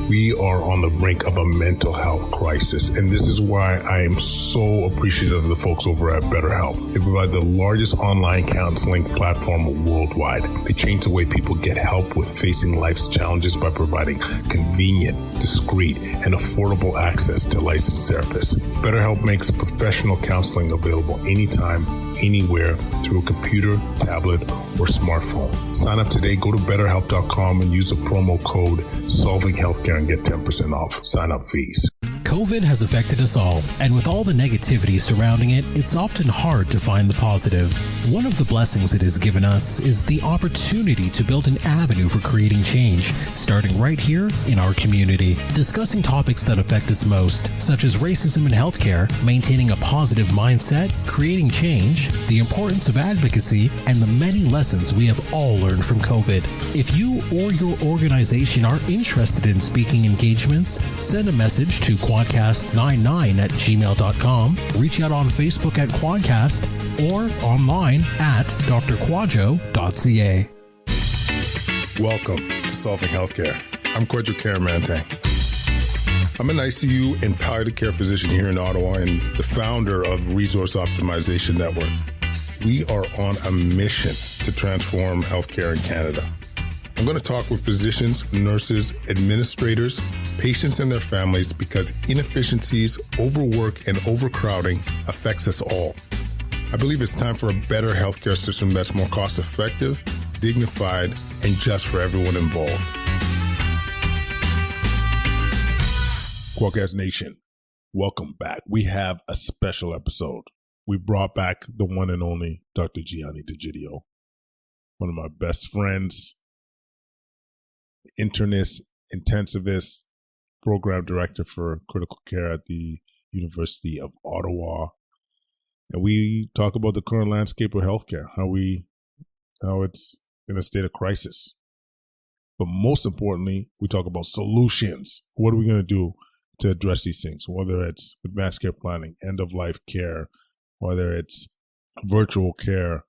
We are on the brink of a mental health crisis, and this is why I am so appreciative of the folks over at BetterHelp. They provide the largest online counseling platform worldwide. They change the way people get help with facing life's challenges by providing convenient, discreet, and affordable access to licensed therapists. BetterHelp makes professional counseling available anytime, anywhere, through a computer, tablet, or smartphone. Sign up today. Go to BetterHelp.com and use the promo code SolvingHealthcare and get 10% off sign-up fees. COVID has affected us all, and with all the negativity surrounding it, it's often hard to find the positive. One of the blessings it has given us is the opportunity to build an avenue for creating change, starting right here in our community. Discussing topics that affect us most, such as racism in healthcare, maintaining a positive mindset, creating change, the importance of advocacy, and the many lessons we have all learned from COVID. If you or your organization are interested in speaking engagements, send a message to quadcast99@gmail.com, reach out on Facebook at Quadcast, or online at drkwadwo.ca. Welcome to Solving Healthcare. I'm Kwadwo Kyeremanteng. I'm an ICU and palliative care physician here in Ottawa and the founder of Resource Optimization Network. We are on a mission to transform healthcare in Canada. I'm going to talk with physicians, nurses, administrators, patients and their families because inefficiencies, overwork, and overcrowding affects us all. I believe it's time for a better healthcare system that's more cost-effective, dignified, and just for everyone involved. Quadcast Nation, welcome back. We have a special episode. We brought back the one and only Dr. Gianni D'Egidio, one of my best friends, internist, intensivist, program director for critical care at the University of Ottawa. And we talk about the current landscape of healthcare, how it's in a state of crisis. But most importantly, we talk about solutions. What are we going to do to address these things? Whether it's advanced care planning, end-of-life care, whether it's virtual care,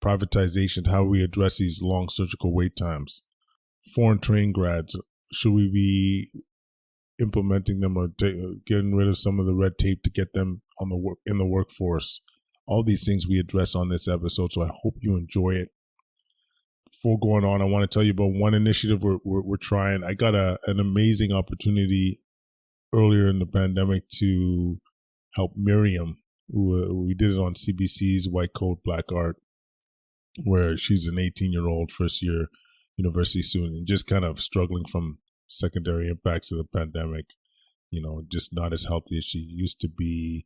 privatization, how we address these long surgical wait times. Foreign trained grads, should we be implementing them or getting rid of some of the red tape to get them on in the workforce? All these things we address on this episode, so I hope you enjoy it. Before going on, I want to tell you about one initiative we're trying. I got an amazing opportunity earlier in the pandemic to help Miriam. We did it on CBC's White Coat Black Art, where she's an 18-year-old first-year university student and just kind of struggling from secondary impacts of the pandemic, just not as healthy as she used to be,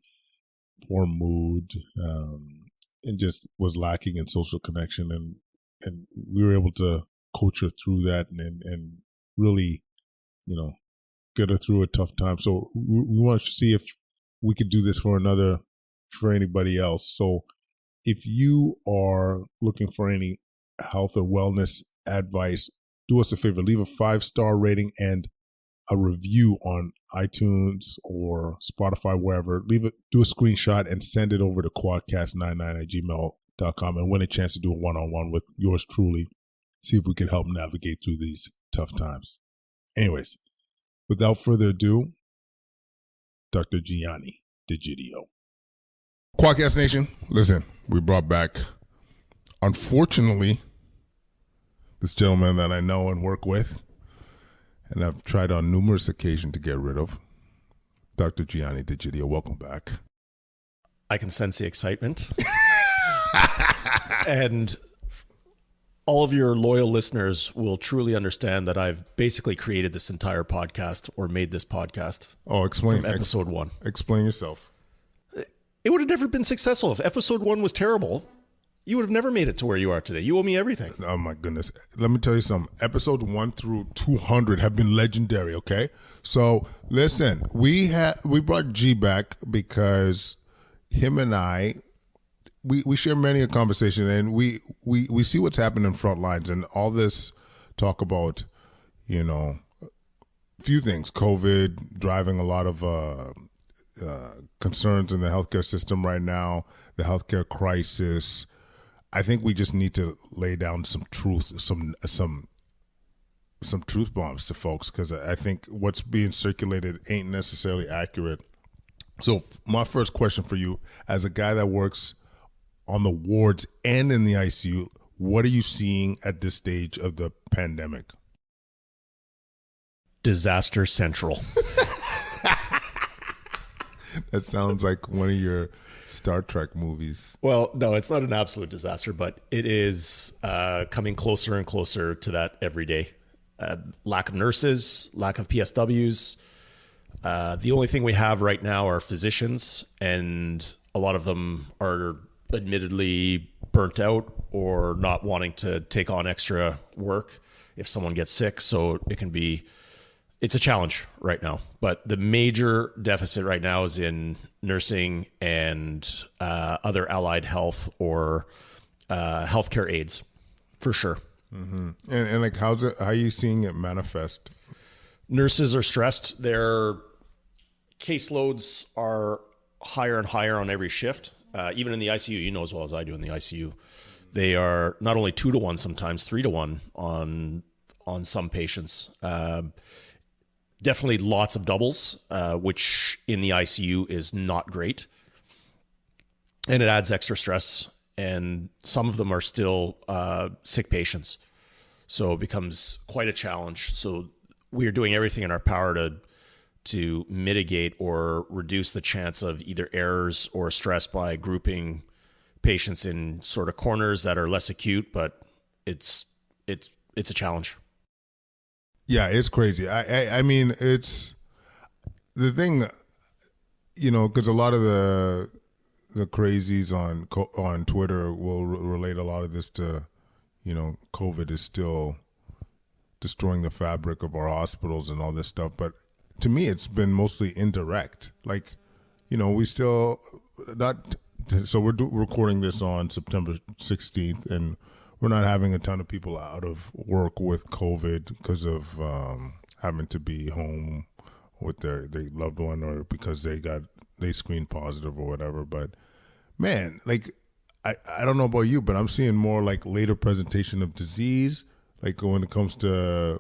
poor mood, and just was lacking in social connection. And we were able to coach her through that and really, get her through a tough time. So we want to see if we could do this for anybody else. So if you are looking for any health or wellness advice, do us a favor, leave a 5-star rating and a review on iTunes or Spotify, wherever. Do a screenshot and send it over to quadcast99@gmail.com and win a chance to do a one-on-one with yours truly. See if we can help navigate through these tough times. Anyways, without further ado, Dr. Gianni D'Egidio. Quadcast Nation, listen, we brought back, unfortunately, this gentleman that I know and work with, and I've tried on numerous occasions to get rid of, Dr. Gianni D'Egidio. Welcome back. I can sense the excitement. And all of your loyal listeners will truly understand that I've basically created this entire podcast or made this podcast. Oh, explain. From episode 1. Explain yourself. It would have never been successful. If episode 1 was terrible, you would have never made it to where you are today. You owe me everything. Oh, my goodness. Let me tell you something. Episode 1 through 200 have been legendary, okay? So, listen, we brought G back because him and I, we share many a conversation, and we see what's happening in front lines and all this talk about, a few things. COVID driving a lot of concerns in the healthcare system right now, the healthcare crisis. I think we just need to lay down some truth, some some truth bombs to folks, because I think what's being circulated ain't necessarily accurate. So my first question for you, as a guy that works on the wards and in the ICU, what are you seeing at this stage of the pandemic? Disaster central. That sounds like one of your Star Trek movies. Well, no, it's not an absolute disaster, but it is coming closer and closer to that every day. Lack of nurses, lack of PSWs. The only thing we have right now are physicians, and a lot of them are admittedly burnt out or not wanting to take on extra work if someone gets sick. So it's a challenge right now. But the major deficit right now is in nursing and other allied health or healthcare aides, for sure. Mm-hmm. And like, how are you seeing it manifest? Nurses are stressed. Their caseloads are higher and higher on every shift. Even in the ICU, you know as well as I do in the ICU, they are not only 2 to 1, sometimes 3 to 1 on some patients. Definitely lots of doubles, which in the ICU is not great. And it adds extra stress. And some of them are still sick patients. So it becomes quite a challenge. So we are doing everything in our power to mitigate or reduce the chance of either errors or stress by grouping patients in sort of corners that are less acute, but it's a challenge. Yeah, it's crazy. I mean, it's the thing, because a lot of the crazies on Twitter will relate a lot of this to, COVID is still destroying the fabric of our hospitals and all this stuff. But to me, it's been mostly indirect. Like, we still not. So we're recording this on September 16th, and we're not having a ton of people out of work with COVID because of having to be home with their loved one, or because they screened positive or whatever. But man, like, I don't know about you, but I'm seeing more like later presentation of disease. Like when it comes to,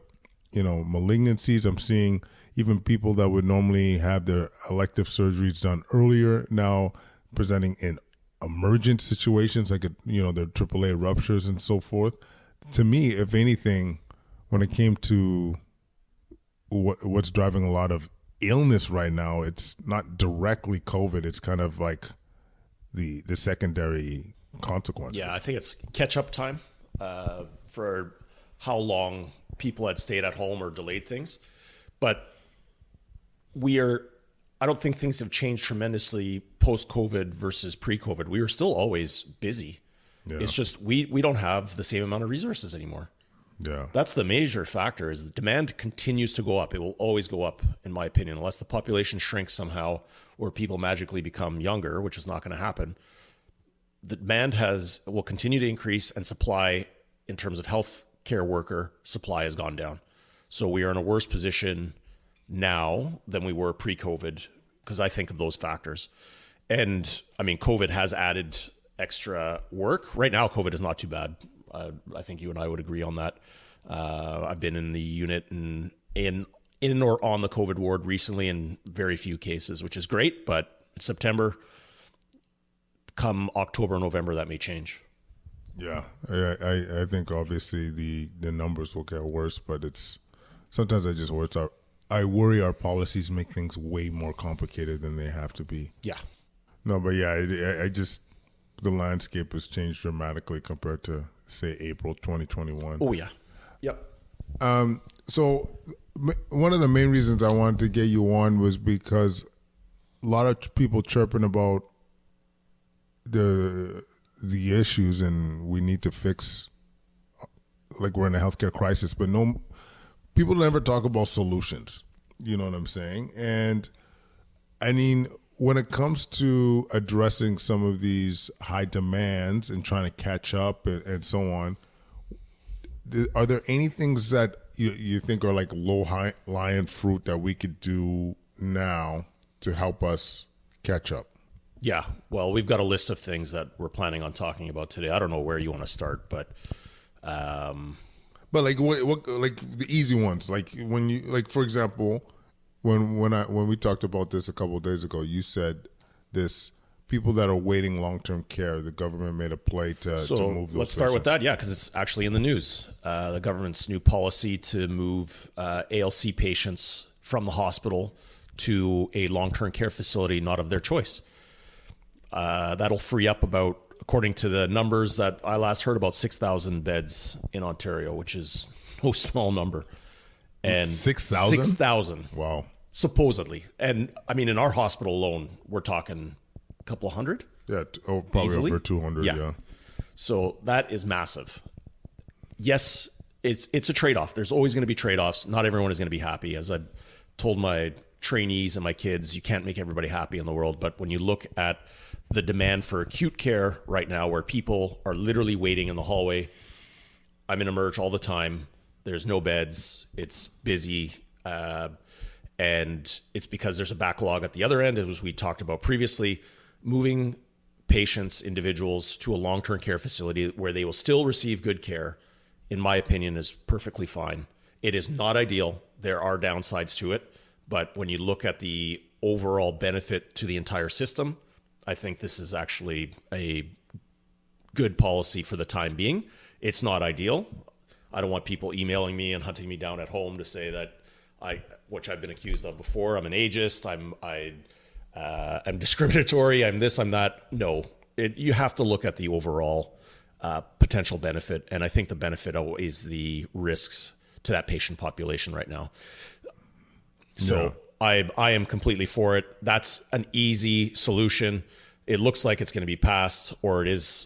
malignancies, I'm seeing even people that would normally have their elective surgeries done earlier now presenting in emergent situations, like, their AAA ruptures and so forth. To me, if anything, when it came to what's driving a lot of illness right now, it's not directly COVID. It's kind of like the secondary consequences. Yeah, I think it's catch-up time for how long people had stayed at home or delayed things. But I don't think things have changed tremendously post-COVID versus pre-COVID. We were still always busy. Yeah. It's just we don't have the same amount of resources anymore. Yeah, that's the major factor. Is the demand continues to go up. It will always go up, in my opinion, unless the population shrinks somehow or people magically become younger, which is not going to happen. The demand will continue to increase, and supply, in terms of healthcare worker supply, has gone down. So we are in a worse position now than we were pre-COVID, because I think of those factors. And I mean, COVID has added extra work. Right now, COVID is not too bad. I think you and I would agree on that. I've been in the unit and in or on the COVID ward recently in very few cases, which is great, but it's September. Come October, November, that may change. Yeah, I think obviously the numbers will get worse, but sometimes I worry our policies make things way more complicated than they have to be. Yeah. No, but yeah, the landscape has changed dramatically compared to, say, April 2021. Oh, yeah. Yep. So one of the main reasons I wanted to get you on was because a lot of people chirping about the issues, and we need to fix, like, we're in a healthcare crisis, but people never talk about solutions. You know what I'm saying? And I mean, when it comes to addressing some of these high demands and trying to catch up and so on, are there any things that you think are like low-lying fruit that we could do now to help us catch up? Yeah, well, we've got a list of things that we're planning on talking about today. I don't know where you want to start, but But like what like the easy ones, like when you like for example, when we talked about this a couple of days ago, you said this people that are waiting long-term care, the government made a play to move those. Let's start with that, because it's actually in the news. The government's new policy to move ALC patients from the hospital to a long-term care facility not of their choice. That'll free up about, according to the numbers that I last heard, about 6,000 beds in Ontario, which is no small number. And 6,000? 6,000. Wow. Supposedly. And I mean, in our hospital alone, we're talking a couple of hundred. Yeah, probably easily. Over 200. Yeah. So that is massive. Yes, it's a trade-off. There's always going to be trade-offs. Not everyone is going to be happy. As I told my trainees and my kids, you can't make everybody happy in the world. But when you look at the demand for acute care right now, where people are literally waiting in the hallway, I'm in Emerge all the time. There's no beds. It's busy. And it's because there's a backlog at the other end, as we talked about previously. Moving patients, individuals, to a long-term care facility where they will still receive good care, in my opinion, is perfectly fine. It is not ideal. There are downsides to it. But when you look at the overall benefit to the entire system, I think this is actually a good policy for the time being. It's not ideal. I don't want people emailing me and hunting me down at home to say that which I've been accused of before, I'm an ageist, I'm discriminatory, I'm this, I'm that. No, you have to look at the overall potential benefit, and I think the benefit outweighs the risks to that patient population right now. So I am completely for it. That's an easy solution. It looks like it's going to be passed, or it is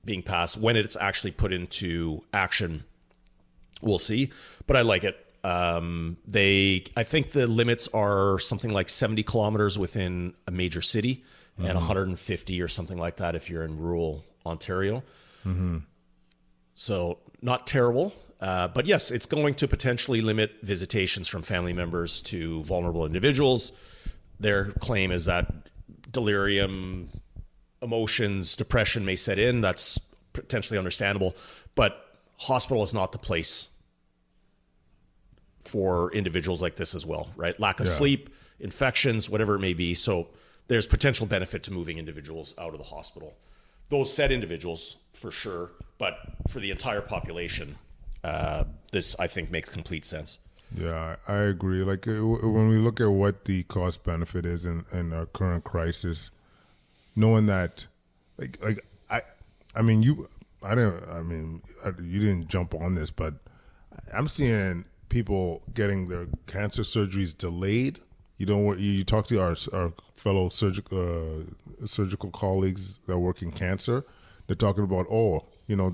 being passed. When it's actually put into action, we'll see. But I like it. I think the limits are something like 70 kilometers within a major city, and 150 or something like that if you're in rural Ontario. So not terrible. But yes, it's going to potentially limit visitations from family members to vulnerable individuals. Their claim is that delirium, emotions, depression may set in. That's potentially understandable. But hospital is not the place for individuals like this as well, right? Lack of sleep, infections, whatever it may be. So there's potential benefit to moving individuals out of the hospital. Those said individuals, for sure. But for the entire population, this, I think, makes complete sense. Yeah, I agree. Like when we look at what the cost benefit is in our current crisis, knowing that, you didn't jump on this, but I'm seeing people getting their cancer surgeries delayed. You talk to our fellow surgical colleagues that work in cancer. They're talking about,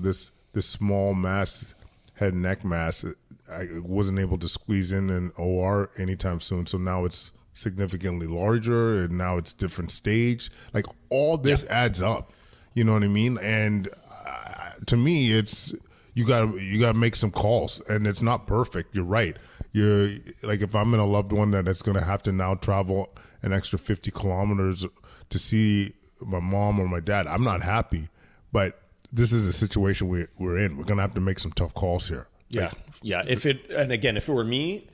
this small mass, head and neck mass, I wasn't able to squeeze in an OR anytime soon. So now it's significantly larger, and now it's different stage. Like all this adds up. You know what I mean? And to me, it's you gotta make some calls, and it's not perfect. You're right. You're like, if I'm in a loved one that's gonna have to now travel an extra 50 kilometers to see my mom or my dad, I'm not happy. But this is a situation we're in. We're gonna have to make some tough calls here. Yeah. If it were me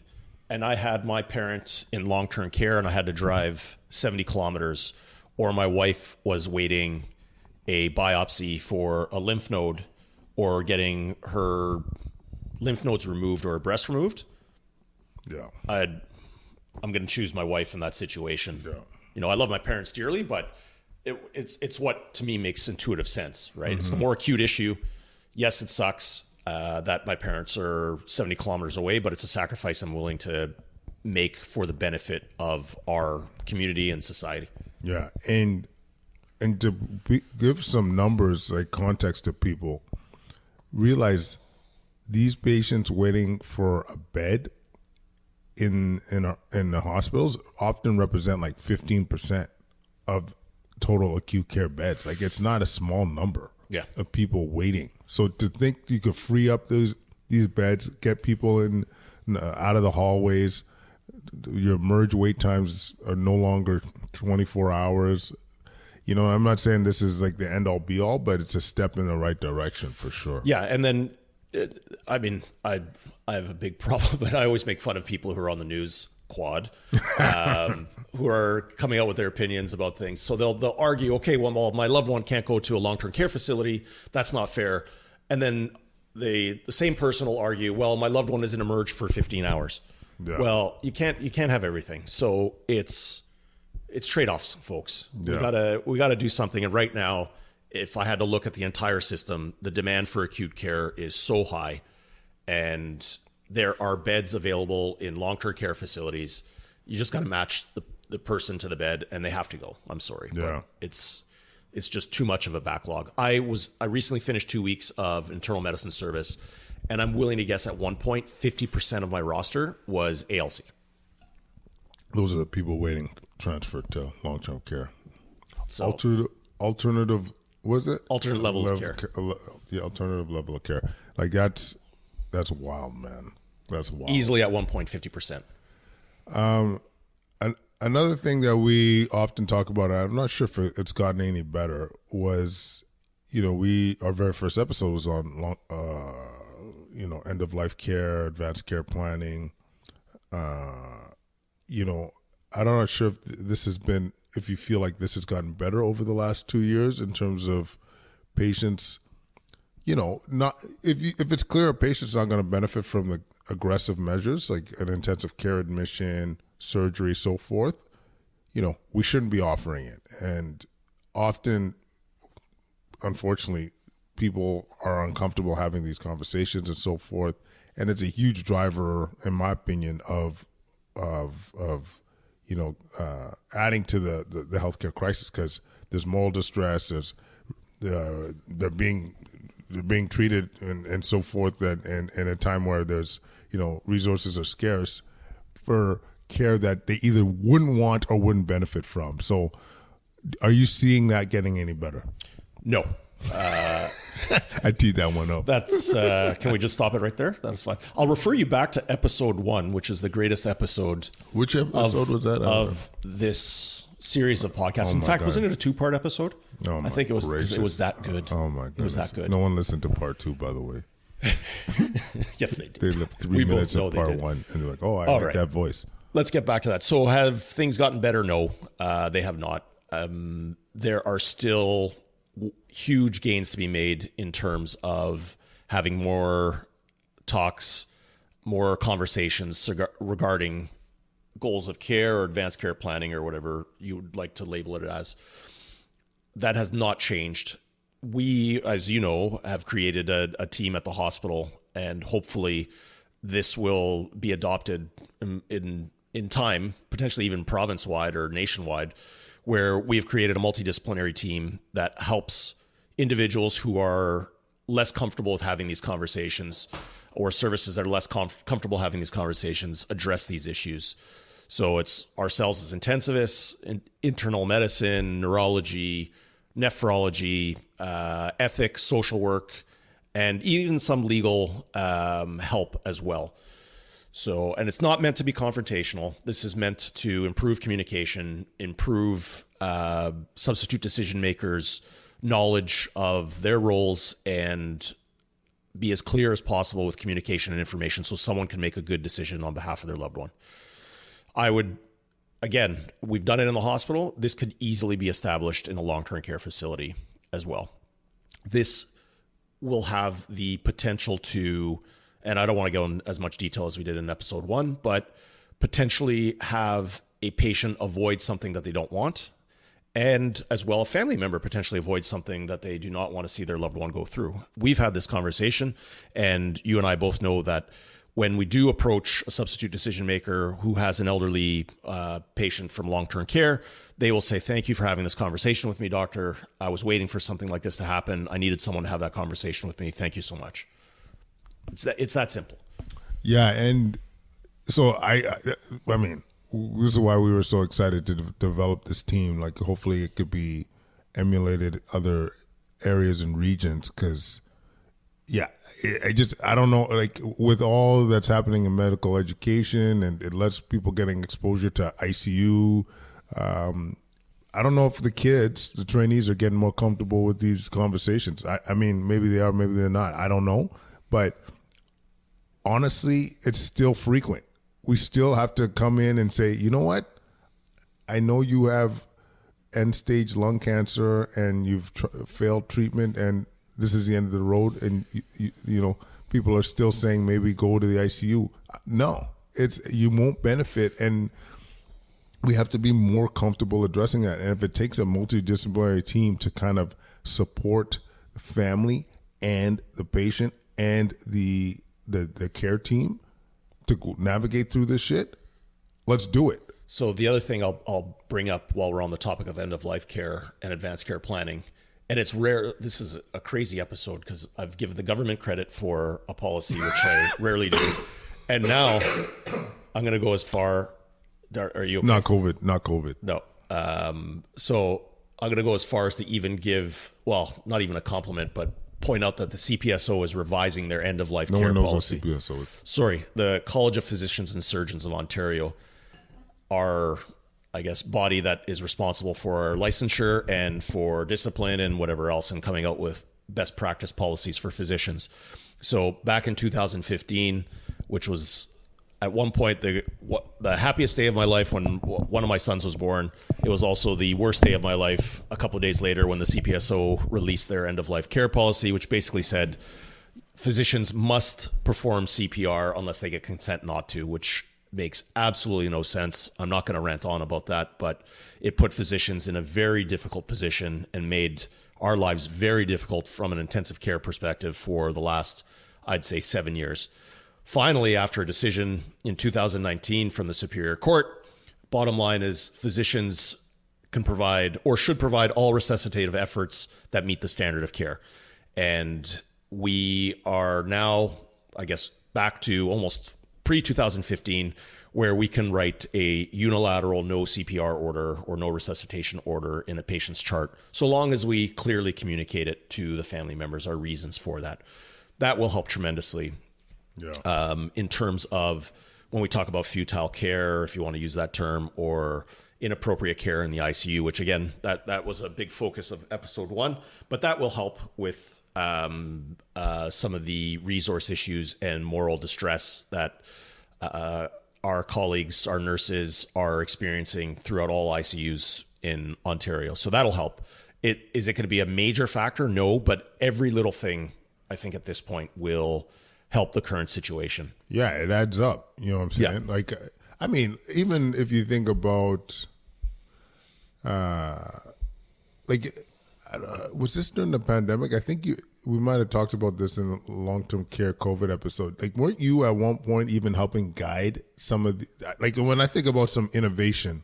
and I had my parent in long-term care and I had to drive 70 kilometers, or my wife was waiting a biopsy for a lymph node, or getting her lymph nodes removed or a breast removed, I'm going to choose my wife in that situation. Yeah. I love my parents dearly, but it's what to me makes intuitive sense, right? It's the more acute issue. Yes, it sucks that my parents are 70 kilometers away, but it's a sacrifice I'm willing to make for the benefit of our community and society. Yeah, and to give some numbers, like context to people, realize these patients waiting for a bed in the hospitals often represent like 15% of total acute care beds. Like, it's not a small number of people waiting. So to think you could free up these beds, get people in out of the hallways, your emerge wait times are no longer 24 hours. I'm not saying this is like the end all be all, but it's a step in the right direction for sure. Yeah. And then I mean, I have a big problem, but I always make fun of people who are on the news, Quad, who are coming out with their opinions about things. So they'll argue, okay, well, my loved one can't go to a long-term care facility. That's not fair. And then the same person will argue, well, my loved one isn't emerged for 15 hours. Yeah. Well, you can't have everything. So it's trade-offs, folks. Yeah. We gotta do something. And right now, if I had to look at the entire system, the demand for acute care is so high, and there are beds available in long-term care facilities. You just got to match the person to the bed, and they have to go. I'm sorry. Yeah. But it's just too much of a backlog. I recently finished 2 weeks of internal medicine service, and I'm willing to guess at one point, 50% of my roster was ALC. Those are the people waiting transfer to long-term care. So, alternative, was it? Alternate level of care. Yeah, alternative level of care. Like that's wild, man. That's wild. Easily at one point, 50%. Another thing that we often talk about, I'm not sure if it's gotten any better, was, our very first episode was on, end of life care, advanced care planning. I'm not sure if if you feel like this has gotten better over the last 2 years in terms of patients, not if it's clear a patient's not going to benefit from the aggressive measures like an intensive care admission, surgery, so forth, we shouldn't be offering it. And often, unfortunately, people are uncomfortable having these conversations and so forth. And it's a huge driver, in my opinion, of adding to the healthcare crisis, because there's moral distress, they're being treated and so forth, that in a time where there's resources are scarce for care that they either wouldn't want or wouldn't benefit from. So are you seeing that getting any better? No. I teed that one up. That's can we just stop it right there? That's fine. I'll refer you back to episode 1, which is the greatest episode. Which episode was that? Of this series of podcasts. In fact, wasn't it a 2-part episode? No, I think it was. It was that good. Oh my goodness. It was that good. No one listened to part 2, by the way. Yes, they did. They left 3 minutes of part 1, and they're like, "Oh, I like that voice." Let's get back to that. So, have things gotten better? No, they have not. There are still huge gains to be made in terms of having more talks, more conversations regarding goals of care or advanced care planning or whatever you would like to label it as. That has not changed. We, as you know, have created a team at the hospital, and hopefully this will be adopted in time, potentially even province-wide or nationwide, where we've created a multidisciplinary team that helps individuals who are less comfortable with having these conversations, or services that are less comfortable having these conversations, address these issues. So it's ourselves as intensivists, internal medicine, neurology, nephrology, ethics, social work, and even some legal help as well. So, and it's not meant to be confrontational. This is meant to improve communication, improve substitute decision makers' knowledge of their roles, and be as clear as possible with communication and information so someone can make a good decision on behalf of their loved one. Again, we've done it in the hospital. This could easily be established in a long-term care facility as well. This will have the potential to, and I don't want to go in as much detail as we did in episode 1, but potentially have a patient avoid something that they don't want, and as well a family member potentially avoid something that they do not want to see their loved one go through. We've had this conversation, and you and I both know that when we do approach a substitute decision maker who has an elderly patient from long-term care, they will say, "Thank you for having this conversation with me, doctor. I was waiting for something like this to happen. I needed someone to have that conversation with me. Thank you so much." It's that simple. Yeah, and so I mean, this is why we were so excited to develop this team. Like, hopefully it could be emulated other areas and regions, because yeah, I don't know, like with all that's happening in medical education, and it lets people getting exposure to ICU. I don't know if the trainees are getting more comfortable with these conversations. I mean, maybe they are, maybe they're not. I don't know. But honestly, it's still frequent. We still have to come in and say, you know what? I know you have end-stage lung cancer and you've failed treatment and this is the end of the road, and you know, people are still saying maybe go to the ICU. No, you won't benefit, and we have to be more comfortable addressing that. And if it takes a multidisciplinary team to kind of support the family and the patient and the care team to navigate through this shit, let's do it. So the other thing I'll bring up while we're on the topic of end-of-life care and advanced care planning, and it's rare, this is a crazy episode because I've given the government credit for a policy, which I rarely do. And now I'm going to go as far, are you okay? Not COVID. No. So I'm going to go as far as to even give, well, not even a compliment, but point out that the CPSO is revising their end-of-life care policy. No one knows what CPSO is. Sorry, the College of Physicians and Surgeons of Ontario, our, I guess, body that is responsible for licensure and for discipline and whatever else, and coming out with best practice policies for physicians. So back in 2015, which was at one point the happiest day of my life when one of my sons was born, it was also the worst day of my life a couple of days later when the CPSO released their end-of-life care policy, which basically said physicians must perform CPR unless they get consent not to, which makes absolutely no sense. I'm not going to rant on about that, but it put physicians in a very difficult position and made our lives very difficult from an intensive care perspective for the last, I'd say, 7 years. Finally, after a decision in 2019 from the Superior Court, bottom line is physicians can provide or should provide all resuscitative efforts that meet the standard of care. And we are now, I guess, back to almost pre-2015, where we can write a unilateral no CPR order or no resuscitation order in a patient's chart, so long as we clearly communicate it to the family members, our reasons for that. That will help tremendously. Yeah. In terms of when we talk about futile care, if you want to use that term, or inappropriate care in the ICU, which again, that was a big focus of episode 1, but that will help with some of the resource issues and moral distress that our colleagues, our nurses are experiencing throughout all ICUs in Ontario. So that'll help. Is it going to be a major factor? No, but every little thing, I think at this point, will help the current situation. Yeah, it adds up. You know what I'm saying? Yeah. Like, I mean, even if you think about, was this during the pandemic? I think we might have talked about this in a long-term care COVID episode. Like, weren't you at one point even helping guide some of the, like, when I think about some innovation,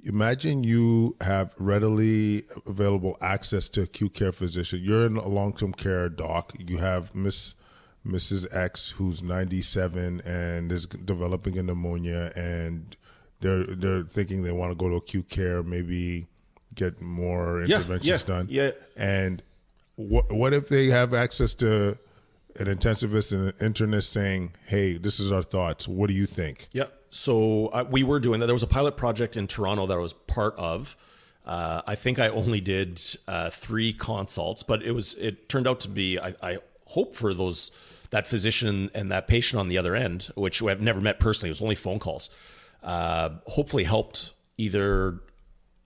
imagine you have readily available access to acute care physician. You're in a long-term care doc. You have Mrs. X, who's 97 and is developing a pneumonia, and they're thinking they want to go to acute care, maybe get more interventions done. Yeah. And what if they have access to an intensivist and an internist saying, hey, this is our thoughts. What do you think? Yeah. So we were doing that. There was a pilot project in Toronto that I was part of. I think I only did 3 consults, but it turned out to be, I hope for that physician and that patient on the other end, which I've never met personally, it was only phone calls, hopefully helped either,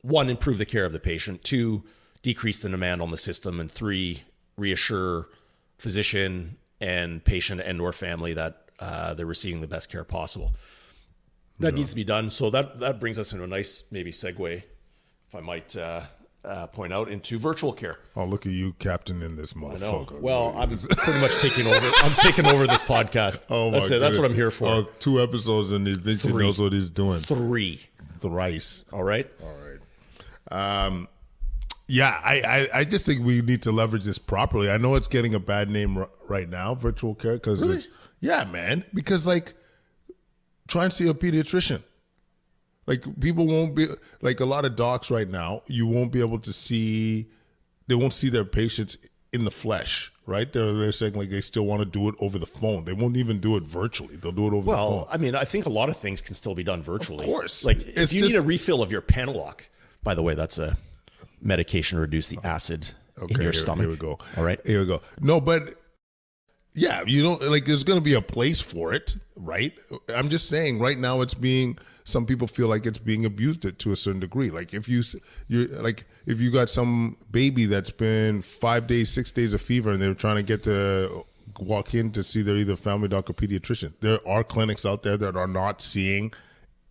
1, improve the care of the patient, 2, decrease the demand on the system, and 3, reassure physician and patient and or family that they're receiving the best care possible. That needs to be done. So that brings us into a nice maybe segue, if I might point out, into virtual care. Oh, look at you, captain in this motherfucker. Well, I'm pretty much taking over. I'm taking over this podcast. Oh, that's it. That's what I'm here for. Oh, 2 episodes and he thinks he knows what he's doing. 3. Thrice. All right. Yeah, I just think we need to leverage this properly. I know it's getting a bad name right now, virtual care, because it's, yeah, man, because like, try and see a pediatrician. Like, people won't be, like, a lot of docs right now, you won't be able to see, they won't see their patients in the flesh, right? They're saying, like, they still want to do it over the phone. They won't even do it virtually. They'll do it over the phone. Well, I mean, I think a lot of things can still be done virtually. Of course. Like, if you need a refill of your Panaloc, by the way, that's a medication to reduce the acid in your stomach. Here we go. All right. Here we go. No, but Yeah, you know, like there's going to be a place for it, right? I'm just saying right now some people feel like it's being abused to a certain degree. Like if you got some baby that's been 5 days, 6 days of fever and they're trying to get to walk in to see their either family doctor or pediatrician. There are clinics out there that are not seeing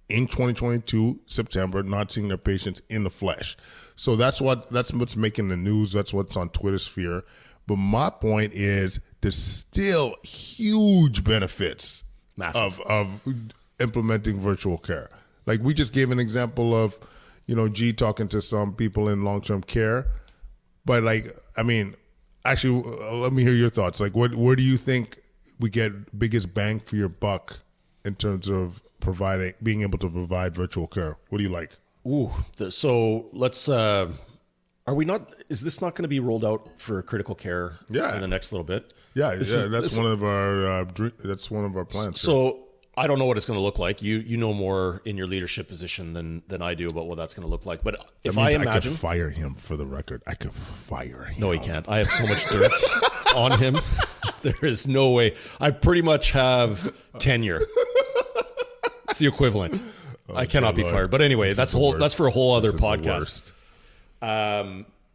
in 2022 September, not seeing their patients in the flesh. So that's what's making the news. That's what's on Twitter sphere. But my point is there's still huge benefits of implementing virtual care. Like we just gave an example of, G talking to some people in long-term care. But like, I mean, actually, let me hear your thoughts. Like where do you think we get biggest bang for your buck in terms of being able to provide virtual care? What do you like? So let's, is this not going to be rolled out for critical care in the next little bit? That's one of our plans. So I don't know what it's going to look like. You know more in your leadership position than I do about what that's going to look like. But if I imagine, I could fire him, for the record. I could fire him. No, he can't. I have so much dirt on him. There is no way. I pretty much have tenure. It's the equivalent. I cannot be fired. But anyway, that's for a whole other podcast.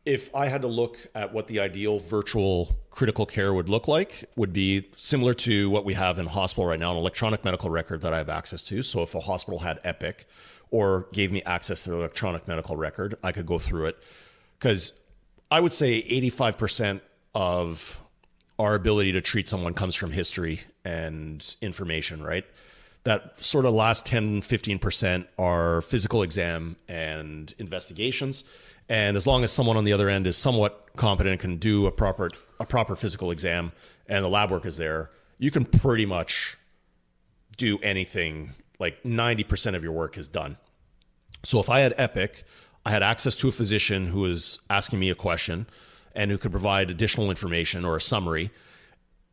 If I had to look at what the ideal virtual critical care would look like, would be similar to what we have in hospital right now, an electronic medical record that I have access to. So if a hospital had Epic or gave me access to the electronic medical record, I could go through it. Because I would say 85% of our ability to treat someone comes from history and information, right? That sort of last 10, 15% are physical exam and investigations. And as long as someone on the other end is somewhat competent and can do a proper physical exam and the lab work is there, you can pretty much do anything. Like 90% of your work is done. So if I had Epic, I had access to a physician who was asking me a question and who could provide additional information or a summary,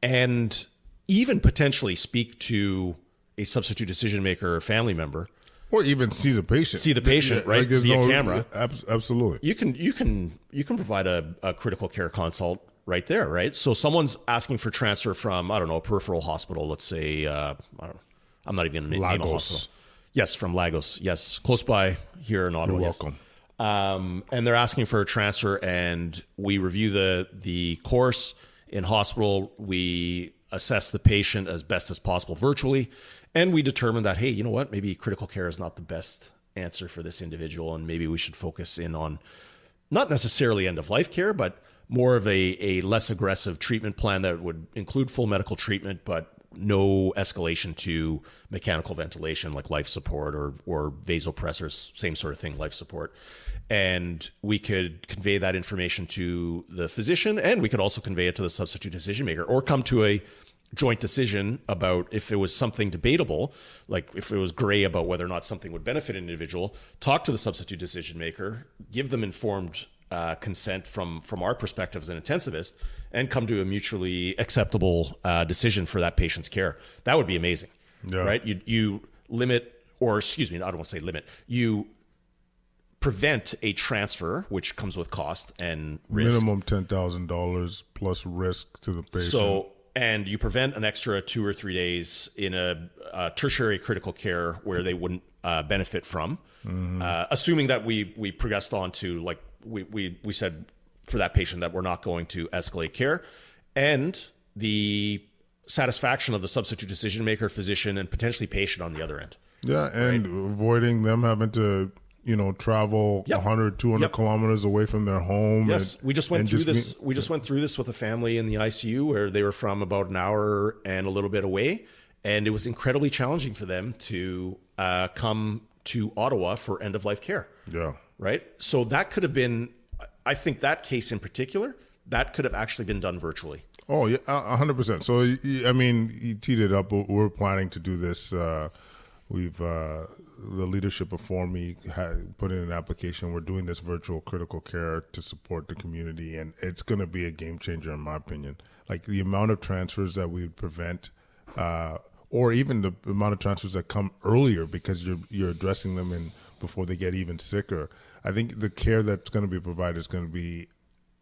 and even potentially speak to a substitute decision maker or family member. Or even see the patient. Right? Like via camera. Absolutely. You can provide a critical care consult right there, right? So someone's asking for transfer from, I don't know, a peripheral hospital, let's say, I don't know. I'm not even going to name a hospital. Yes, from Lagos. Yes, close by here in Ottawa. You're welcome. Yes. And they're asking for a transfer, and we review the course in hospital. We assess the patient as best as possible virtually. And we determined that, hey, you know what? Maybe critical care is not the best answer for this individual, and maybe we should focus in on not necessarily end-of-life care, but more of a less aggressive treatment plan that would include full medical treatment, but no escalation to mechanical ventilation like life support or vasopressors, same sort of thing, life support. And we could convey that information to the physician, and we could also convey it to the substitute decision maker, or come to a joint decision about if it was something debatable, like if it was gray about whether or not something would benefit an individual, talk to the substitute decision maker, give them informed consent from our perspective as an intensivist, and come to a mutually acceptable decision for that patient's care. That would be amazing, right? You limit, or excuse me, I don't want to say limit, you prevent a transfer, which comes with cost and risk. Minimum $10,000 plus risk to the patient. And you prevent an extra 2 or 3 days in a tertiary critical care where they wouldn't benefit from, assuming that we progressed on to, like we said for that patient, that we're not going to escalate care, and the satisfaction of the substitute decision maker, physician, and potentially patient on the other end. Yeah, and avoiding them having to travel 100, 200 kilometers away from their home. Yes, we just went through this. We just went through this with a family in the ICU where they were from about an hour and a little bit away, and it was incredibly challenging for them to come to Ottawa for end of life care. Yeah. Right. So that could have been, I think that case in particular, that could have actually been done virtually. Oh yeah, 100%. So I mean, you teed it up. We're planning to do this. We've the leadership before me put in an application. We're doing this virtual critical care to support the community, and it's going to be a game changer in my opinion. Like the amount of transfers that we would prevent, or even the amount of transfers that come earlier because you're addressing them in before they get even sicker. I think the care that's going to be provided is going to be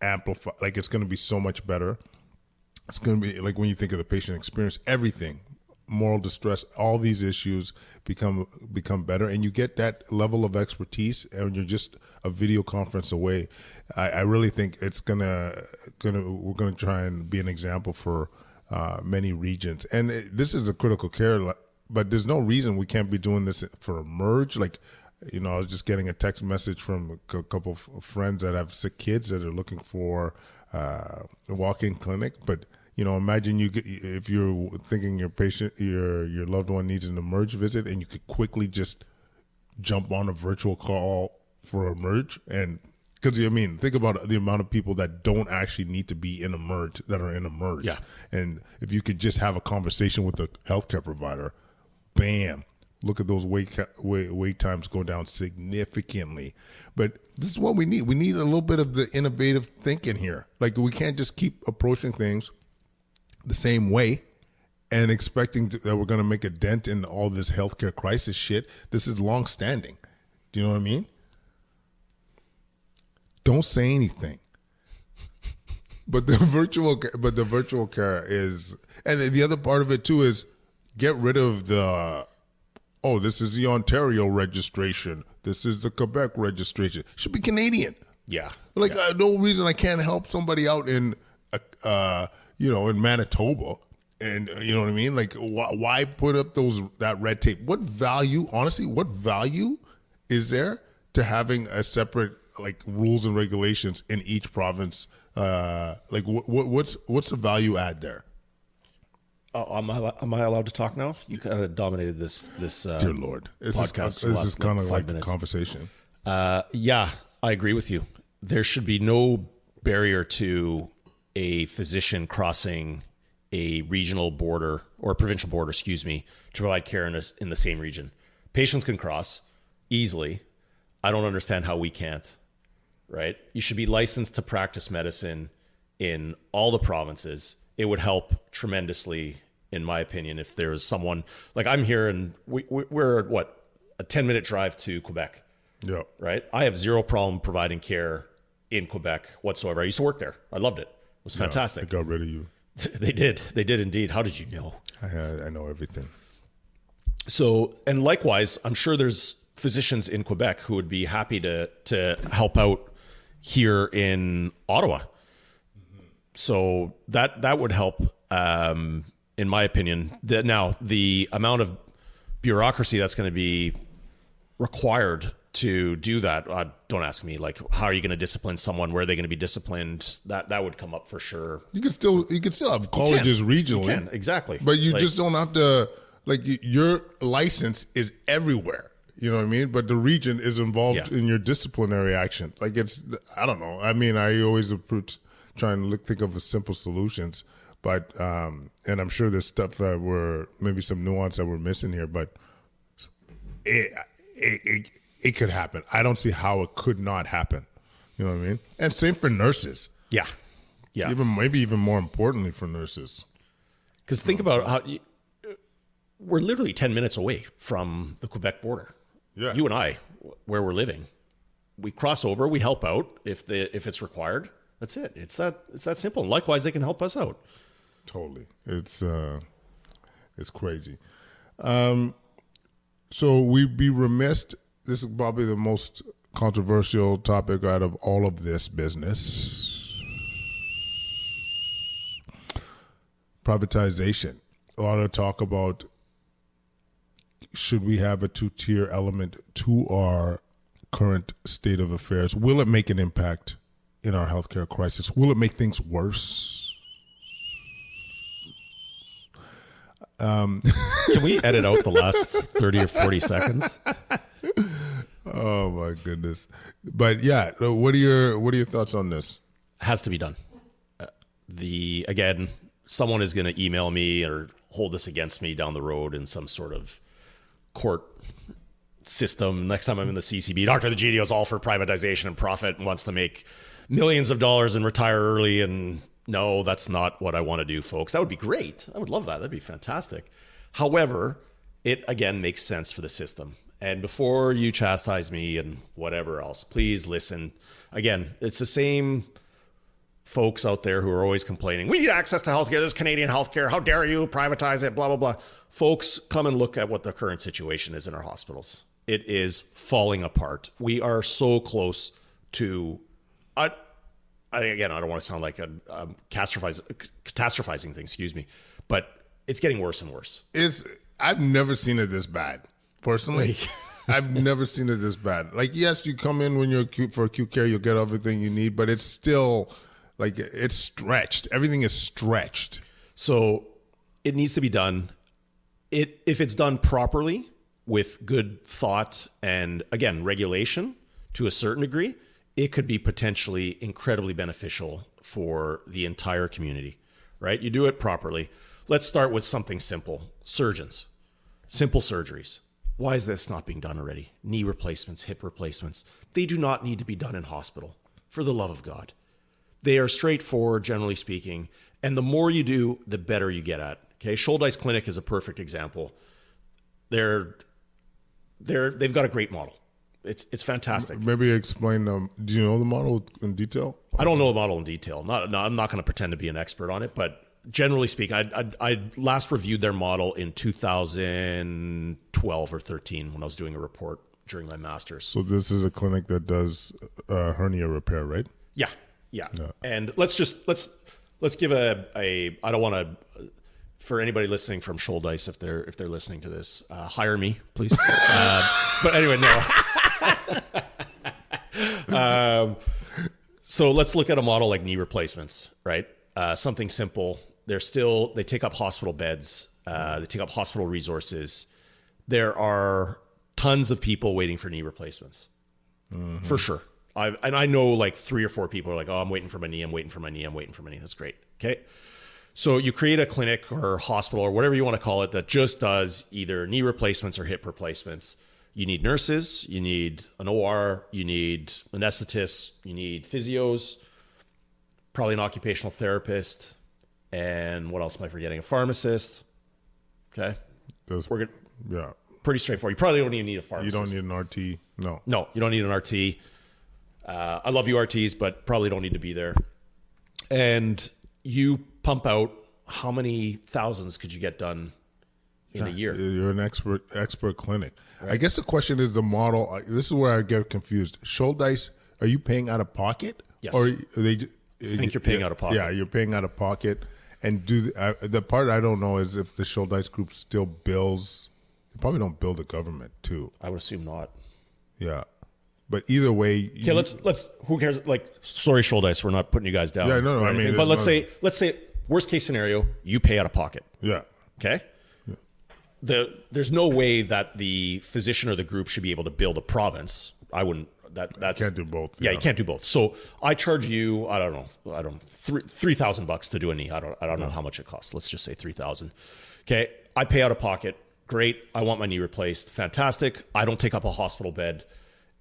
amplified. Like it's going to be so much better. it's going to be like when you think of the patient experience, everything, moral distress, all these issues become better, and you get that level of expertise, and you're just a video conference away. I really think it's we're gonna try and be an example for many regions, and this is a critical care, but there's no reason we can't be doing this for Emerge. Like, I was just getting a text message from a couple of friends that have sick kids that are looking for a walk-in clinic, but imagine if you're thinking your patient, your loved one needs an Emerge visit, and you could quickly just jump on a virtual call for Emerge. And because think about the amount of people that don't actually need to be in Emerge that are in Emerge. Yeah. And if you could just have a conversation with the healthcare provider, bam, look at those wait times go down significantly. But this is what we need. We need a little bit of the innovative thinking here. Like, we can't just keep approaching things the same way and expecting that we're going to make a dent in all this healthcare crisis shit. This is long-standing. Do you know what I mean? Don't say anything. But the virtual care is, and the other part of it too is get rid of this is the Ontario registration. This is the Quebec registration. It should be Canadian. Yeah. Like, no reason I can't help somebody out in in Manitoba, and you know what I mean? Like, why put up that red tape? What value is there to having a separate rules and regulations in each province? What's the value add there? Am I allowed to talk now? You kind of dominated this. Dear Lord, this podcast. is kind of like a minutes. conversation. Yeah, I agree with you. There should be no barrier to a physician crossing a regional border or provincial border, to provide care in the same region. Patients can cross easily. I don't understand how we can't, right? You should be licensed to practice medicine in all the provinces. It would help tremendously, in my opinion, if there was someone, like I'm here and we're a 10-minute drive to Quebec. Yeah. Right? I have zero problem providing care in Quebec whatsoever. I used to work there. I loved it. It was fantastic. They got rid of you. They did indeed. How did you know? I know everything. So, and likewise, I'm sure there's physicians in Quebec who would be happy to help out here in Ottawa. So that would help, in my opinion. Now, the amount of bureaucracy that's going to be required to do that, don't ask me. Like, how are you going to discipline someone? Where are they going to be disciplined? That would come up for sure. You can still have colleges regionally. You can, exactly. But you just don't have to, your license is everywhere. You know what I mean? But the region is involved in your disciplinary action. I don't know. I always approach trying to think of simple solutions, but and I'm sure there's stuff that maybe some nuance that we're missing here, but it could happen. I don't see how it could not happen. You know what I mean? And same for nurses. Yeah. Maybe even more importantly for nurses. Because think about how we're literally 10 minutes away from the Quebec border. Yeah. You and I, where we're living, we cross over, we help out if it's required. That's it. It's that simple. Likewise, they can help us out. Totally. It's crazy. So we'd be remiss. This is probably the most controversial topic out of all of this business. Privatization. A lot of talk about, should we have a two-tier element to our current state of affairs? Will it make an impact in our healthcare crisis? Will it make things worse? Can we edit out the last 30 or 40 seconds? Oh my goodness. But yeah, what are your thoughts on this? Has to be done. Again, someone is going to email me or hold this against me down the road in some sort of court system. Next time I'm in the CCB, Dr. D'Egidio is all for privatization and profit and wants to make millions of dollars and retire early. And no, that's not what I want to do, folks. That would be great. I would love that. That'd be fantastic. However, it again makes sense for the system. And before you chastise me and whatever else, please listen. Again, it's the same folks out there who are always complaining, we need access to healthcare. This is Canadian healthcare. How dare you privatize it? Blah, blah, blah. Folks, come and look at what the current situation is in our hospitals. It is falling apart. We are so close to, again, I don't want to sound like I'm catastrophizing things, but it's getting worse and worse. I've never seen it this bad, personally. I've never seen it this bad. Like, yes, you come in when you're acute for acute care, you'll get everything you need, but it's still like it's stretched. Everything is stretched. So it needs to be done. If it's done properly with good thought and, again, regulation to a certain degree, it could be potentially incredibly beneficial for the entire community, right? You do it properly. Let's start with something simple. Surgeons, simple surgeries. Why is this not being done already? Knee replacements, hip replacements. They do not need to be done in hospital, for the love of God. They are straightforward, generally speaking. And the more you do, the better you get at. Okay, Shouldice Clinic is a perfect example. They've got a great model. It's fantastic. Maybe explain do you know the model in detail? I don't know the model in detail. I'm not going to pretend to be an expert on it, but generally speaking, I last reviewed their model in 2012 or 13 when I was doing a report during my master's. So this is a clinic that does hernia repair, right? Yeah. And let's give a I don't want to, for anybody listening from Shouldice, if they're listening to this, hire me, please. But anyway, no. So let's look at a model like knee replacements, right? Something simple. They take up hospital beds. They take up hospital resources. There are tons of people waiting for knee replacements, for sure. I know like 3 or 4 people are like, oh, I'm waiting for my knee. I'm waiting for my knee. I'm waiting for my knee. That's great. Okay. So you create a clinic or hospital or whatever you want to call it that just does either knee replacements or hip replacements. You need nurses, you need an OR, you need anesthetists, you need physios, probably an occupational therapist, and what else am I forgetting? A pharmacist. Okay. Pretty straightforward. You probably don't even need a pharmacist. You don't need an RT. No, you don't need an RT. I love you RTs, but probably don't need to be there. And you pump out how many thousands could you get done in a year? You're an expert clinic. Right. I guess the question is the model. This is where I get confused. Shouldice, are you paying out of pocket? Yes. Or I think you're paying out of pocket. Yeah, you're paying out of pocket. And the part I don't know is if the Shouldice group still bills. They probably don't bill the government too. I would assume not. Yeah. But either way, okay. Let's. Who cares? Like, sorry, Shouldice, we're not putting you guys down. Yeah, no. I mean, but let's say worst case scenario, you pay out of pocket. Yeah. Okay. Yeah. There's no way that the physician or the group should be able to bill the province. I wouldn't. That's you can't do both. Yeah, you can't do both. So I charge you. I don't know. $3,000 to do a knee. I don't know how much it costs. Let's just say $3,000. Okay. I pay out of pocket. Great. I want my knee replaced. Fantastic. I don't take up a hospital bed.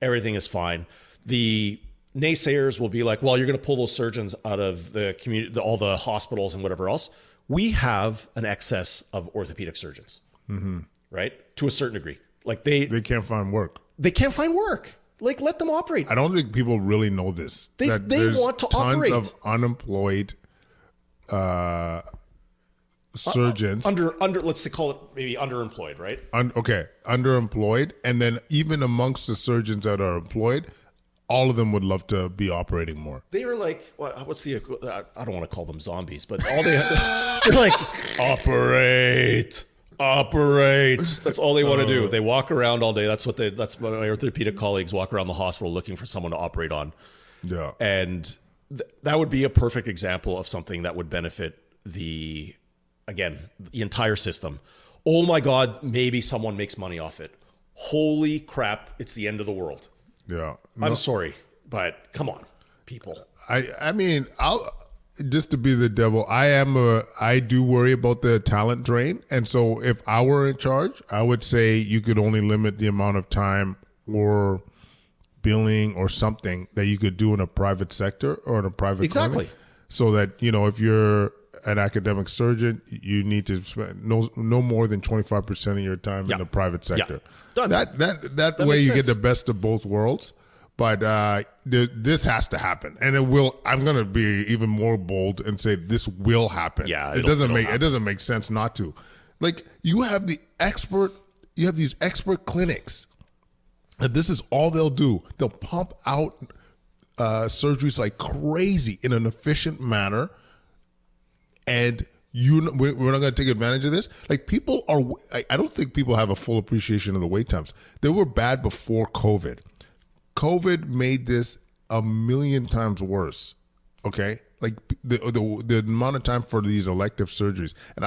Everything is fine. The naysayers will be like, well, you're going to pull those surgeons out of the community, all the hospitals and whatever else. We have an excess of orthopedic surgeons, right? To a certain degree. Like they can't find work. They can't find work. Like, let them operate. I don't think people really know this. They want to operate. Tons of unemployed surgeons under let's call it maybe underemployed, right? Underemployed, and then even amongst the surgeons that are employed, all of them would love to be operating more. They were like, what's the? I don't want to call them zombies, but all they're like, operate. That's all they want to do. They walk around all day. That's what my orthopedic colleagues walk around the hospital looking for someone to operate on. Yeah, and that would be a perfect example of something that would benefit the entire system. Oh my God, maybe someone makes money off it. Holy crap, it's the end of the world. Yeah. No, I'm sorry, but come on, people. I mean, I'll just to be the devil, I do worry about the talent drain. And so if I were in charge, I would say you could only limit the amount of time or billing or something that you could do in a private sector or in a private clinic. So that, if you're an academic surgeon, you need to spend no more than 25% of your time in the private sector. Done. That way you get the best of both worlds. But this has to happen, and it will. I'm going to be even more bold and say this will happen. Yeah, it doesn't make sense not to. Like, you have these expert clinics, and this is all they'll do. They'll pump out surgeries like crazy in an efficient manner, and we're not going to take advantage of this. Like, people are. I don't think people have a full appreciation of the wait times. They were bad before COVID. COVID made this a million times worse. Okay, like the amount of time for these elective surgeries, and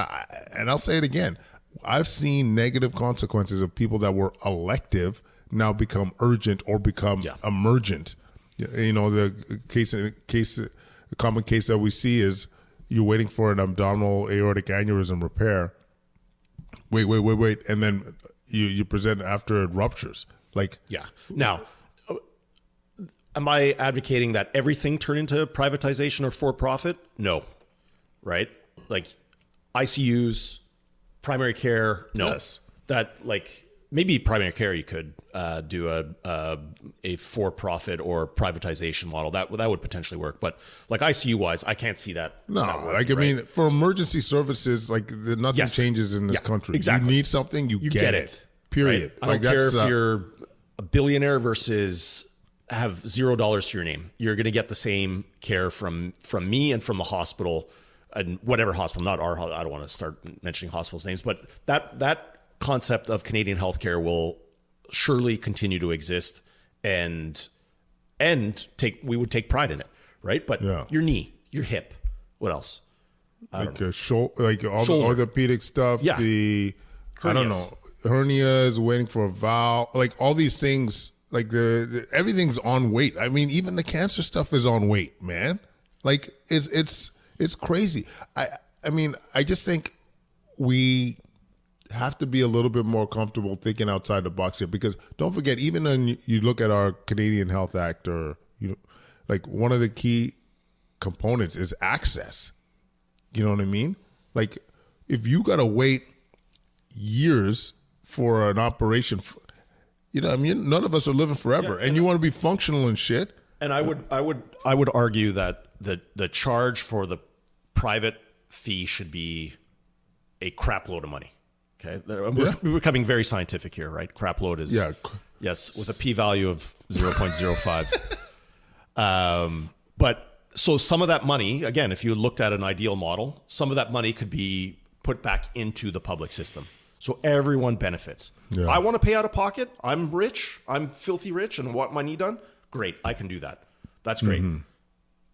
I'll say it again. I've seen negative consequences of people that were elective now become urgent or become emergent. You know, the common case that we see is you're waiting for an abdominal aortic aneurysm repair. Wait, and then you present after it ruptures. Like, now. Am I advocating that everything turn into privatization or for profit? No. Right? Like ICUs, primary care, no. Yes. That, like, maybe primary care you could do a for profit or privatization model. That would potentially work. But like ICU wise, I can't see that. No, working, like, I mean, for emergency services, like, nothing changes in this country. Exactly. You need something, you get it. Period. Right? I don't care if you're a billionaire versus have $0 to your name. You're going to get the same care from me and from the hospital, and whatever hospital, not our. I don't want to start mentioning hospitals' names, but that concept of Canadian healthcare will surely continue to exist, and we would take pride in it, right? But your knee, your hip, what else? Like all the orthopedic stuff. Yeah. Hernias. I don't know, hernias, waiting for a valve, like all these things. Like everything's on weight. I mean, even the cancer stuff is on weight, man. Like it's crazy. I mean, I just think we have to be a little bit more comfortable thinking outside the box here, because don't forget, even when you look at our Canadian Health Act, or like, one of the key components is access. You know what I mean? Like, if you got to wait years for an operation. I mean, none of us are living forever, and you want to be functional and shit. And I would argue that the charge for the private fee should be a crap load of money. Okay, we're becoming very scientific here, right? Crap load is yes, with a p-value of 0.05. But so some of that money, again, if you looked at an ideal model, some of that money could be put back into the public system. So everyone benefits. Yeah. I want to pay out of pocket. I'm rich. I'm filthy rich and want my knee done. Great. I can do that. That's great. Mm-hmm.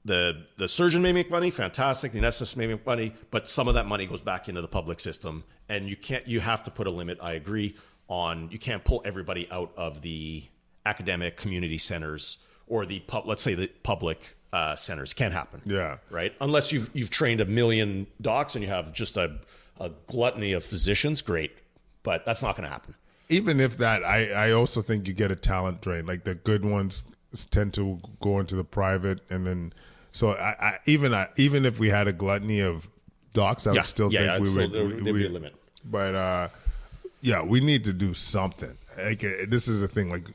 The surgeon may make money. Fantastic. The anesthetist may make money, but some of that money goes back into the public system, and you have to put a limit. I agree on, you can't pull everybody out of the academic community centers or let's say the public centers. It can't happen. Yeah. Right. Unless you've trained 1 million docs and you have just a gluttony of physicians, great, but that's not going to happen. Even if that, I also think you get a talent drain. Like, the good ones tend to go into the private, and then so even if we had a gluttony of docs, I would still think there'd be a limit. But we need to do something. Like, this is the thing. Like,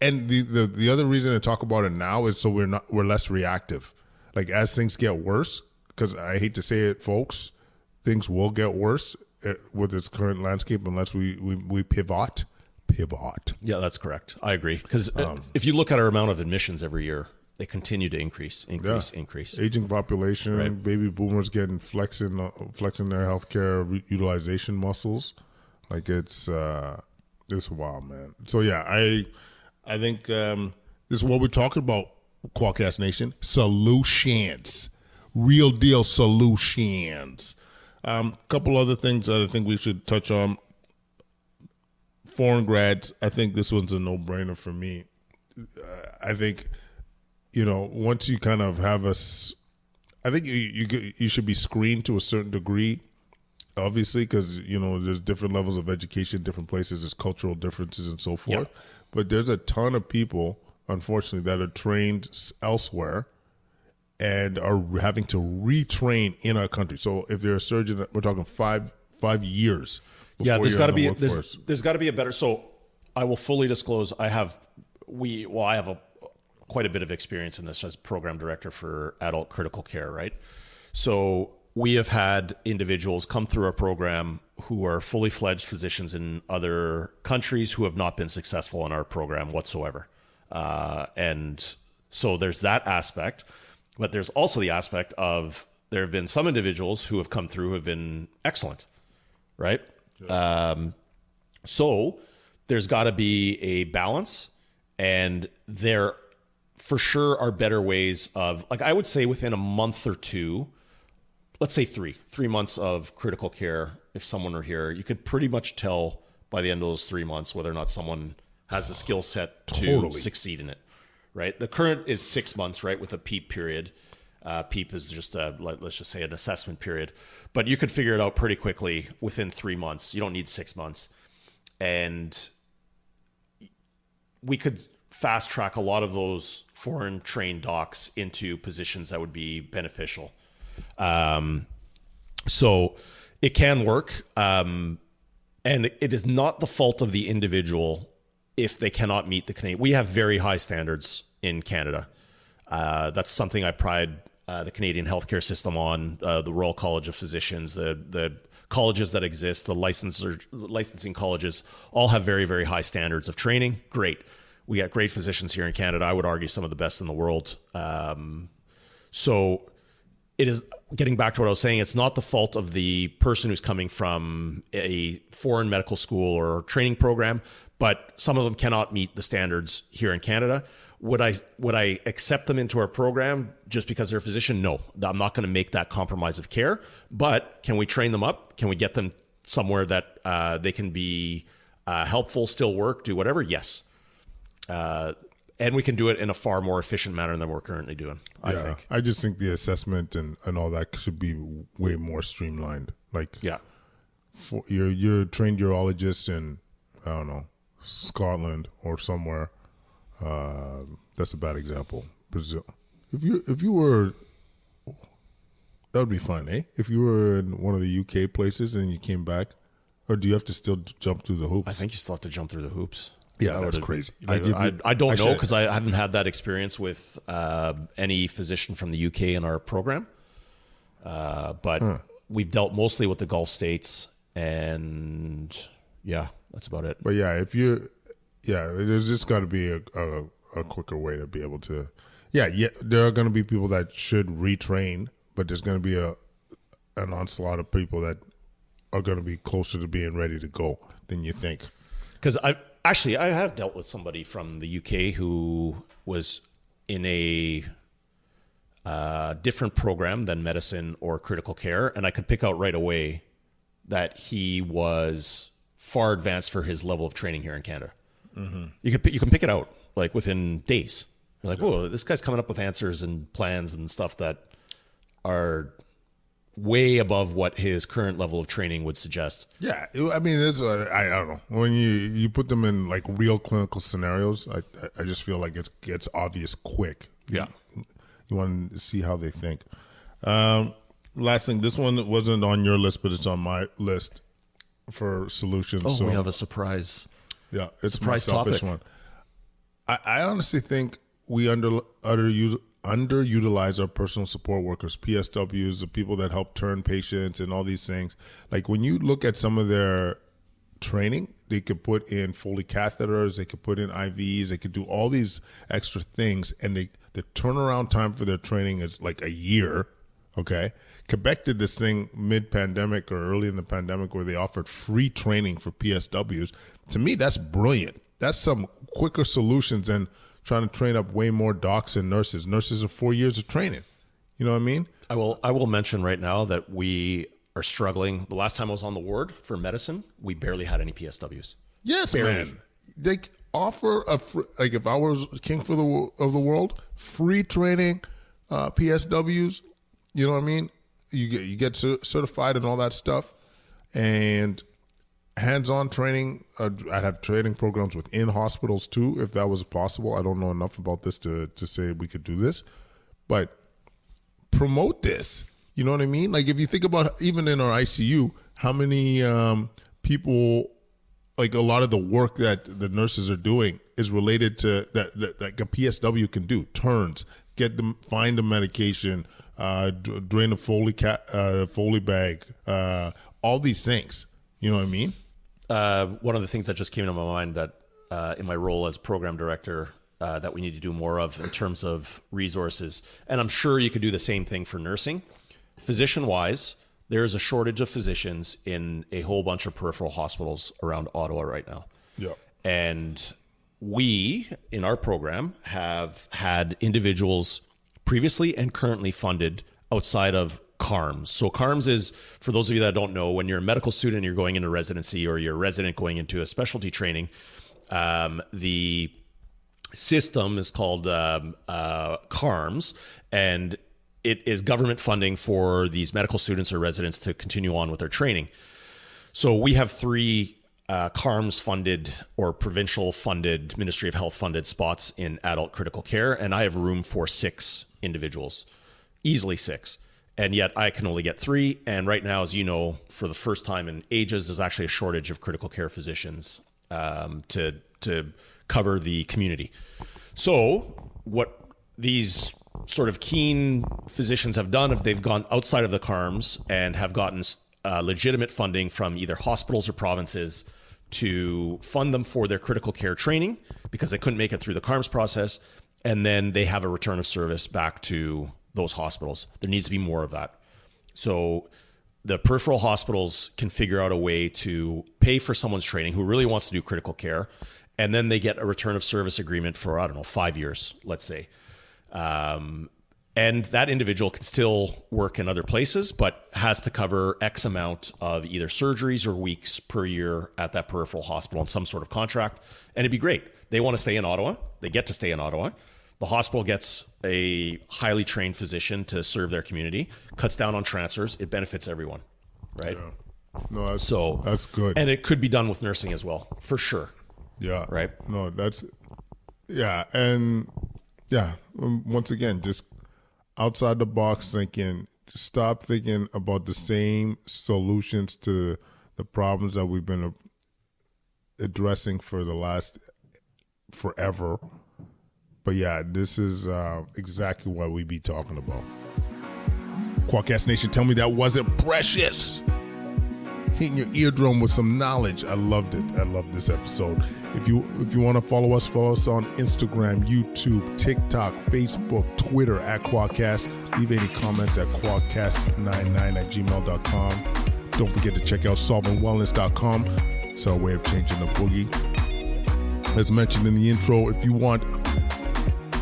and the other reason to talk about it now is so we're less reactive. Like, as things get worse, because I hate to say it, folks, things will get worse with its current landscape unless we pivot. Yeah, that's correct. I agree. Because if you look at our amount of admissions every year, they continue to increase. Aging population, right. Baby boomers getting flexing their healthcare utilization muscles. Like, it's wild, man. So yeah, I think this is what we're talking about, Qualcast Nation. Solutions. Real deal solutions. Couple other things that I think we should touch on. Foreign grads, I think this one's a no-brainer for me. I think, once you kind of have I think you should be screened to a certain degree, obviously, because, there's different levels of education, different places, there's cultural differences and so forth. Yeah. But there's a ton of people, unfortunately, that are trained elsewhere and are having to retrain in our country. So if you're a surgeon, we're talking five years. Yeah, there's got to be a better. So I will fully disclose. I have a quite a bit of experience in this as program director for adult critical care, right? So we have had individuals come through our program who are fully fledged physicians in other countries who have not been successful in our program whatsoever. And so there's that aspect, but there's also the aspect of there have been some individuals who have come through who have been excellent, right? Yeah. So there's got to be a balance, and there for sure are better ways of, like, I would say within a month or two, let's say three months of critical care, if someone were here, you could pretty much tell by the end of those 3 months whether or not someone has the skill set to succeed in it, right? The current is 6 months, right, with a PEEP period. PEEP is just let's just say an assessment period, but you could figure it out pretty quickly within 3 months. You don't need 6 months. And we could fast track a lot of those foreign trained docs into positions that would be beneficial. So it can work. And it is not the fault of the individual if they cannot meet the Canadian. We have very high standards in Canada. That's something I pride the Canadian healthcare system on. The Royal College of Physicians, the colleges that exist, the licensing colleges, all have very, very high standards of training. Great. We got great physicians here in Canada. I would argue some of the best in the world. So it is, getting back to what I was saying, it's not the fault of the person who's coming from a foreign medical school or training program, but some of them cannot meet the standards here in Canada. Would I accept them into our program just because they're a physician? No, I'm not going to make that compromise of care. But can we train them up? Can we get them somewhere that they can be helpful, still work, do whatever? Yes. And we can do it in a far more efficient manner than we're currently doing, I think. I just think the assessment and all that should be way more streamlined. Like, yeah, for you're a trained urologist in, I don't know, Scotland or somewhere. That's a bad example. Brazil. If you were, that would be fun, eh? If you were in one of the UK places and you came back, or do you have to still jump through the hoops? I think you still have to jump through the hoops. Yeah, that's crazy. I don't know, because I haven't had that experience with any physician from the UK in our program. But we've dealt mostly with the Gulf states, and yeah, that's about it. But yeah, there's just got to be a quicker way to be able to. Yeah, there are going to be people that should retrain, but there's going to be an onslaught of people that are going to be closer to being ready to go than you think. Because I have dealt with somebody from the UK who was in a different program than medicine or critical care, and I could pick out right away that he was far advanced for his level of training here in Canada. Mm-hmm. You can pick it out like within days. You're like, whoa, this guy's coming up with answers and plans and stuff that are way above what his current level of training would suggest. Yeah, I mean, I don't know. When you put them in like real clinical scenarios, I just feel like it gets obvious quick. Yeah, you want to see how they think. Last thing, this one wasn't on your list, but it's on my list for solutions. Oh, so we have a surprise. Yeah, it's surprise my selfish topic. One. I honestly think we underutilize our personal support workers, PSWs, the people that help turn patients and all these things. Like when you look at some of their training, they could put in Foley catheters, they could put in IVs, they could do all these extra things, and the turnaround time for their training is like a year. Okay, Quebec did this thing mid-pandemic or early in the pandemic where they offered free training for PSWs. To me, that's brilliant. That's some quicker solutions than trying to train up way more docs and nurses. Nurses are 4 years of training. You know what I mean? I will mention right now that we are struggling. The last time I was on the ward for medicine, we barely had any PSWs. Yes, barely. Man. They offer like if I was king of the world, free training, PSWs. You know what I mean? You get certified and all that stuff, and hands-on training. I'd have training programs within hospitals too, if that was possible. I don't know enough about this to say we could do this, but promote this. You know what I mean? Like if you think about even in our ICU, how many people like a lot of the work that the nurses are doing is related to that like a PSW can do. Turns, find the medication, drain the Foley bag, all these things. You know what I mean? One of the things that just came to my mind that in my role as program director that we need to do more of in terms of resources, and I'm sure you could do the same thing for nursing. Physician-wise, there is a shortage of physicians in a whole bunch of peripheral hospitals around Ottawa right now. Yeah. And we, in our program, have had individuals previously and currently funded outside of CARMS. So CARMS is, for those of you that don't know, when you're a medical student, you're going into residency, or you're a resident going into a specialty training, the system is called CARMS, and it is government funding for these medical students or residents to continue on with their training. So we have 3 CARMS funded or provincial funded, Ministry of Health funded spots in adult critical care, and I have room for 6 individuals, easily 6. And yet I can only get 3. And right now, as you know, for the first time in ages, there's actually a shortage of critical care physicians to cover the community. So what these sort of keen physicians have done, if they've gone outside of the CARMS and have gotten legitimate funding from either hospitals or provinces to fund them for their critical care training because they couldn't make it through the CARMS process, and then they have a return of service back to those hospitals. There needs to be more of that. So the peripheral hospitals can figure out a way to pay for someone's training who really wants to do critical care, and then they get a return of service agreement for, 5 years, let's say. And that individual can still work in other places, but has to cover X amount of either surgeries or weeks per year at that peripheral hospital on some sort of contract. And it'd be great. They want to stay in Ottawa. They get to stay in Ottawa. The hospital gets a highly trained physician to serve their community, cuts down on transfers. It benefits everyone, right? Yeah. No, that's good. And it could be done with nursing as well, for sure. Yeah. Right? No, yeah. And yeah, once again, just outside the box thinking. Just stop thinking about the same solutions to the problems that we've been addressing for the last forever. But yeah, this is exactly what we be talking about. Quadcast Nation, tell me that wasn't precious. Hitting your eardrum with some knowledge. I loved it. I love this episode. If you want to follow us on Instagram, YouTube, TikTok, Facebook, Twitter at Quadcast. Leave any comments at quadcast99@gmail.com. Don't forget to check out solvingwellness.com. It's our way of changing the boogie. As mentioned in the intro, if you want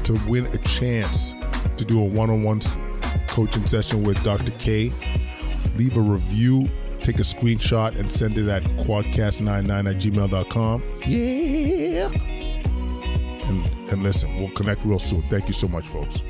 to win a chance to do a one-on-one coaching session with Dr. K, leave a review, take a screenshot, and send it at quadcast99@gmail.com. Yeah. And listen, we'll connect real soon. Thank you so much, folks.